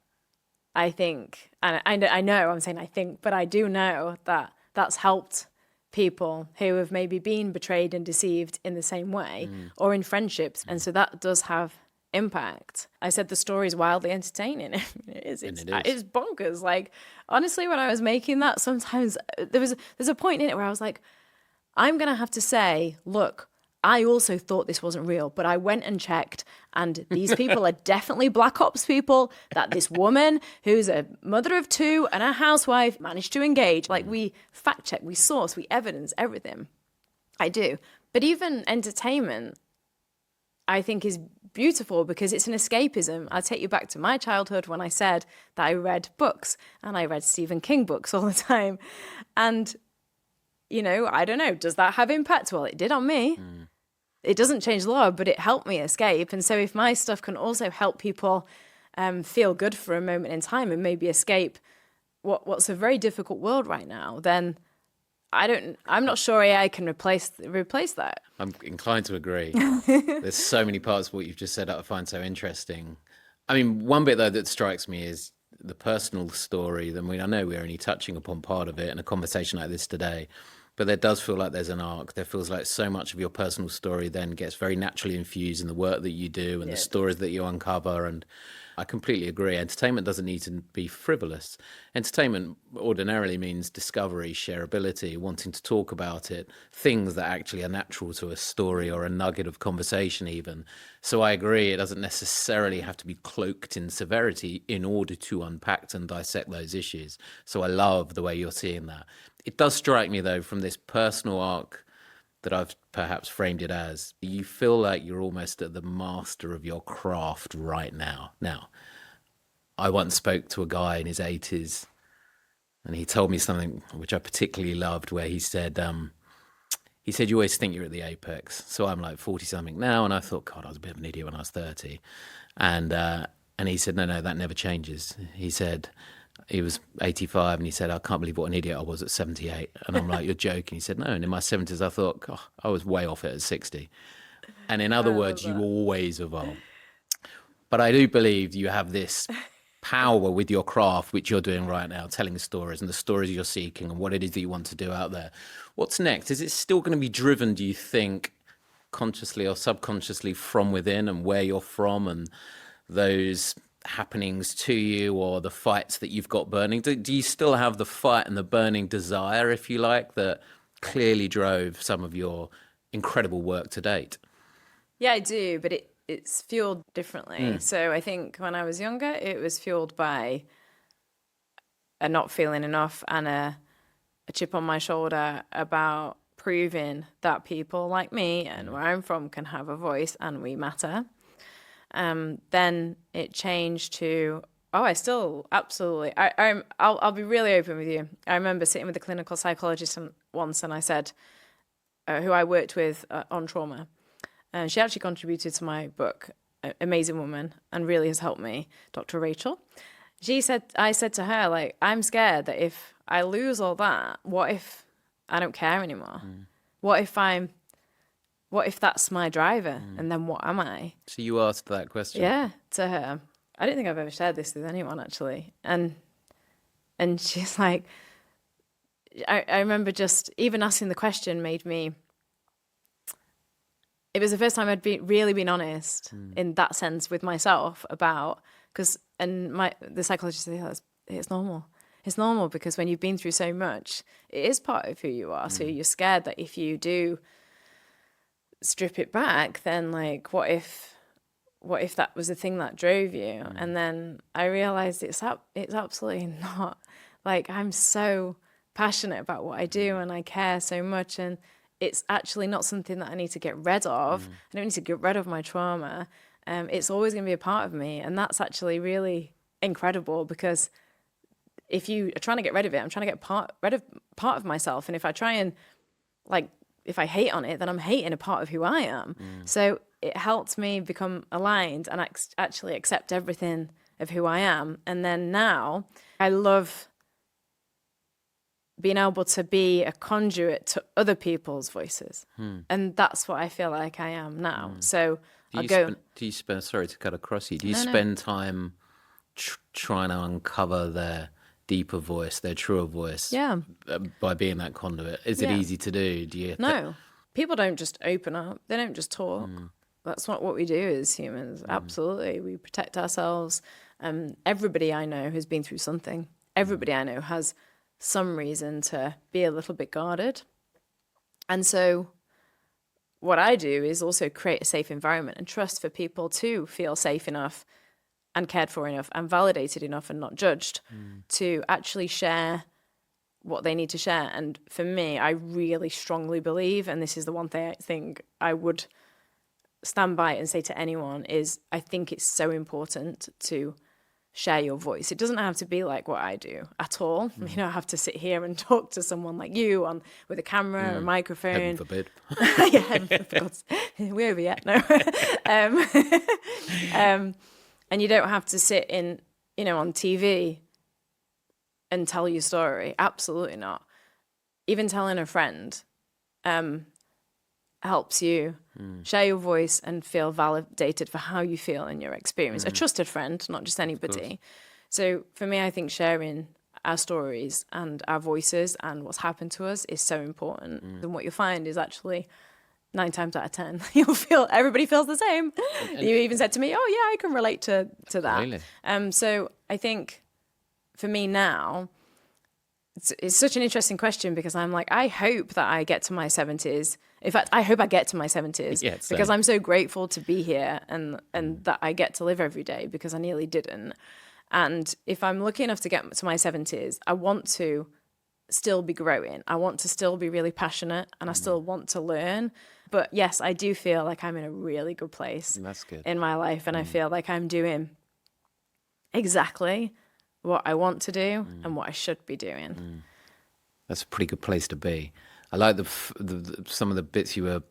I think, and I know I'm saying I think, but I do know that that's helped people who have maybe been betrayed and deceived in the same way or in friendships. And so that does have impact. I said the story is wildly entertaining. It is. It's bonkers. Like, honestly, when I was making that, sometimes there's a point in it where I was like, I'm going to have to say, look, I also thought this wasn't real, but I went and checked, and these people are definitely Black Ops people that this woman who's a mother of two and a housewife managed to engage. Like, we fact check, we source, we evidence everything. I do. But even entertainment, I think, is beautiful because it's an escapism. I take you back to my childhood when I said that I read books, and I read Stephen King books all the time. And, you know, I don't know, does that have impact? Well, it did on me. It doesn't change the law, but it helped me escape. And so if my stuff can also help people feel good for a moment in time and maybe escape what's a very difficult world right now, then I'm not sure AI can replace that. I'm inclined to agree. There's so many parts of what you've just said that I find so interesting. I mean, one bit, though, that strikes me is the personal story. I mean, I know we're only touching upon part of it in a conversation like this today, but there does feel like there's an arc. There feels like so much of your personal story then gets very naturally infused in the work that you do and the stories that you uncover. And I completely agree. Entertainment doesn't need to be frivolous. Entertainment ordinarily means discovery, shareability, wanting to talk about it, things that actually are natural to a story or a nugget of conversation even. So I agree, it doesn't necessarily have to be cloaked in severity in order to unpack and dissect those issues. So I love the way you're seeing that. It does strike me, though, from this personal arc that I've perhaps framed it as, you feel like you're almost at the master of your craft right now. Now, I once spoke to a guy in his 80s, and he told me something which I particularly loved, where he said, you always think you're at the apex. So I'm like 40-something now, and I thought, God, I was a bit of an idiot when I was 30. And he said, no, that never changes. He said, he was 85, and he said, I can't believe what an idiot I was at 78. And I'm like, you're joking. He said, no. And in my 70s, I thought, God, I was way off it at 60. And in other words, you always evolve. But I do believe you have this power with your craft, which you're doing right now, telling stories and the stories you're seeking and what it is that you want to do out there. What's next? Is it still going to be driven, do you think, consciously or subconsciously from within and where you're from and those happenings to you or the fights that you've got burning? Do you still have the fight and the burning desire, if you like, that clearly drove some of your incredible work to date? Yeah, I do, but it's fueled differently. So I think when I was younger, it was fueled by a not feeling enough and a chip on my shoulder about proving that people like me and where I'm from can have a voice and we matter. Then it changed to, I still absolutely, I'll be really open with you. I remember sitting with a clinical psychologist once, and I said, who I worked with on trauma, and she actually contributed to my book, amazing woman, and really has helped me, Dr. Rachel. I said to her, like, I'm scared that if I lose all that, what if I don't care anymore? What if that's my driver? And then what am I? So you asked that question? Yeah, to her. I don't think I've ever shared this with anyone, actually. And she's like, I remember just even asking the question made me, it was the first time I'd really been honest in that sense with myself about, the psychologist said, it's normal. It's normal because when you've been through so much, it is part of who you are. So you're scared that if you do strip it back, then like, what if that was the thing that drove you? And then I realized it's absolutely not. Like, I'm so passionate about what I do and I care so much, and it's actually not something that I need to get rid of. I don't need to get rid of my trauma. It's always going to be a part of me. And that's actually really incredible, because if you are trying to get rid of it, I'm trying to get rid of part of myself. And if I try and if I hate on it, then I'm hating a part of who I am. So it helped me become aligned and actually accept everything of who I am. And then now I love being able to be a conduit to other people's voices. And that's what I feel like I am now. So Do you spend, sorry to cut across you, do you spend time trying to uncover their deeper voice, their truer voice, by being that conduit? Is it easy to do? No, people don't just open up. They don't just talk. That's not what we do as humans. Absolutely. We protect ourselves. Everybody I know has been through something. Everybody I know has some reason to be a little bit guarded. And so what I do is also create a safe environment and trust for people to feel safe enough and cared for enough and validated enough and not judged to actually share what they need to share. And for me, I really strongly believe, and this is the one thing I think I would stand by and say to anyone, is I think it's so important to share your voice. It doesn't have to be like what I do at all. You don't have to sit here and talk to someone like you with a camera or a microphone. Heaven forbid. Yeah, heaven forbid. We over yet? No. And you don't have to sit on TV and tell your story. Absolutely not. Even telling a friend helps you share your voice and feel validated for how you feel in your experience. A trusted friend, not just anybody. So for me, I think sharing our stories and our voices and what's happened to us is so important. And what you'll find is actually 9 times out of 10, everybody feels the same. You even said to me, oh yeah, I can relate to that. Really? So I think for me now, it's such an interesting question, because I'm like, I hope that I get to my 70s. In fact, I hope I get to my 70s because I'm so grateful to be here and that I get to live every day, because I nearly didn't. And if I'm lucky enough to get to my 70s, I want to still be growing. I want to still be really passionate, and I still want to learn. But yes, I do feel like I'm in a really good place in my life, and I feel like I'm doing exactly what I want to do and what I should be doing. That's a pretty good place to be. I like some of the bits you were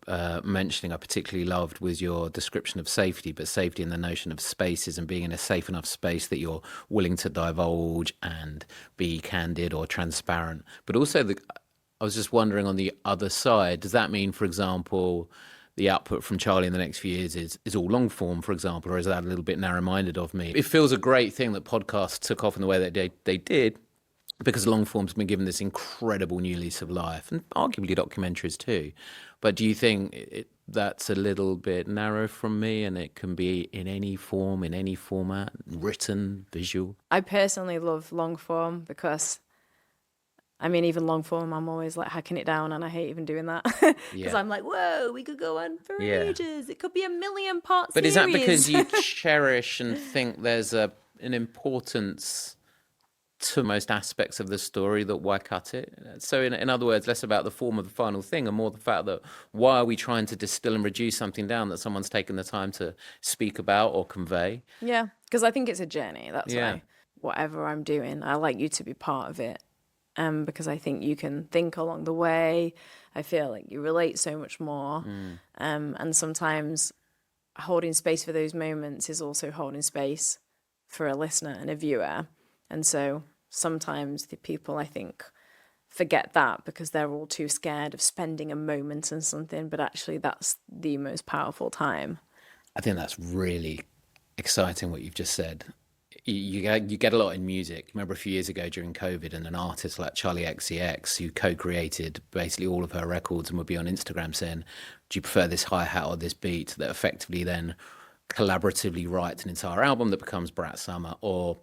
mentioning. I particularly loved was your description of safety, but safety in the notion of spaces and being in a safe enough space that you're willing to divulge and be candid or transparent. But also, I was just wondering, on the other side, does that mean, for example, the output from Charlie in the next few years is all long form, for example, or is that a little bit narrow-minded of me? It feels a great thing that podcasts took off in the way that they did, because long form's been given this incredible new lease of life, and arguably documentaries too. But do you think that's a little bit narrow from me, and it can be in any form, in any format, written, visual? I personally love long form because, even long form, I'm always like hacking it down, and I hate even doing that because I'm like, whoa, we could go on for ages. It could be a 1,000,000-part series. But is that because you cherish and think there's an importance to most aspects of the story that why cut it? So in other words, less about the form of the final thing and more the fact that why are we trying to distill and reduce something down that someone's taken the time to speak about or convey? Yeah, because I think it's a journey. That's why whatever I'm doing, I like you to be part of it. Because I think you can think along the way. I feel like you relate so much more. And sometimes holding space for those moments is also holding space for a listener and a viewer. And so sometimes the people, I think, forget that because they're all too scared of spending a moment in something. But actually, that's the most powerful time. I think that's really exciting what you've just said. You get a lot in music. Remember a few years ago during COVID, and an artist like Charlie XCX, who co-created basically all of her records and would be on Instagram saying, do you prefer this hi-hat or this beat? That effectively then collaboratively writes an entire album that becomes Brat Summer. Or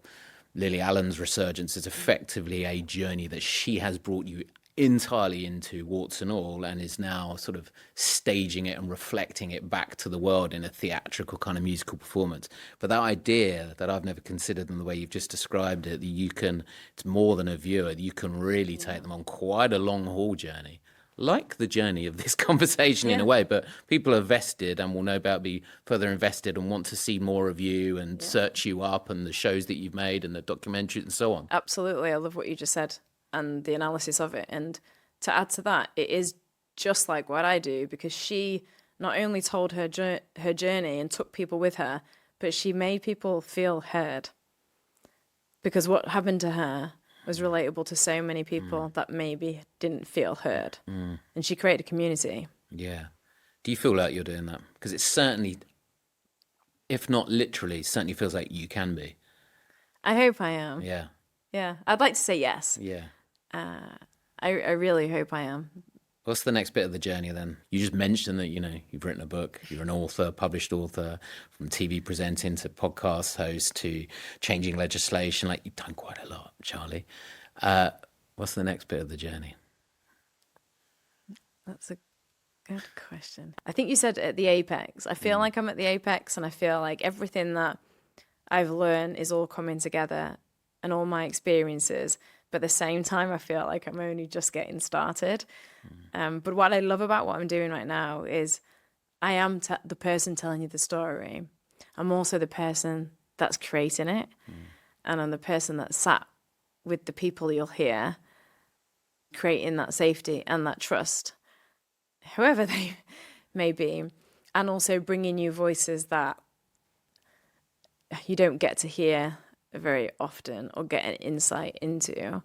Lily Allen's resurgence is effectively a journey that she has brought you entirely into, warts and all, and is now sort of staging it and reflecting it back to the world in a theatrical kind of musical performance. But that idea that I've never considered in the way you've just described it, that it's more than a viewer, you can really take them on quite a long haul journey. like the journey of this conversation in a way, but people are vested and will no doubt be further invested and want to see more of you and search you up and the shows that you've made and the documentaries and so on. Absolutely. I love what you just said and the analysis of it. And to add to that, it is just like what I do, because she not only told her journey and took people with her, but she made people feel heard. Because what happened to her was relatable to so many people that maybe didn't feel heard. And she created a community. Yeah. Do you feel like you're doing that? Because it certainly, if not literally, certainly feels like you can be. I hope I am. Yeah. Yeah. I'd like to say yes. Yeah. I really hope I am. What's the next bit of the journey then? You just mentioned that, you've written a book, you're an author, published author, from TV presenting to podcast host to changing legislation. Like, you've done quite a lot, Charlie. What's the next bit of the journey? That's a good question. I think you said at the apex. I feel like I'm at the apex, and I feel like everything that I've learned is all coming together and all my experiences. But at the same time, I feel like I'm only just getting started. But what I love about what I'm doing right now is I am the person telling you the story. I'm also the person that's creating it. And I'm the person that sat with the people you'll hear, creating that safety and that trust, whoever they may be, and also bringing you voices that you don't get to hear very often or get an insight into.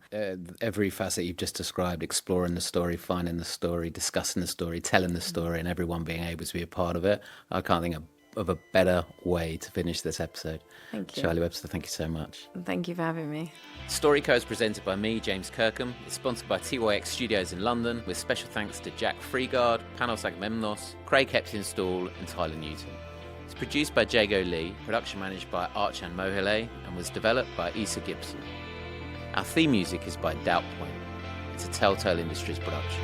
Every facet you've just described, exploring the story, finding the story, discussing the story, telling the story, and everyone being able to be a part of it. I can't think of a better way to finish this episode. Thank you. Charlie Webster, thank you so much. Thank you for having me. StoryCo is presented by me, James Kirkham. It's sponsored by TYX Studios in London, with special thanks to Jack Freegard, Panos Agamemnos, Craig Hepston-Stall and Tyler Newton. It's produced by Jago Lee, production managed by Archan Mohile, and was developed by Issa Gibson. Our theme music is by Doubt Point. It's a Telltale Industries production.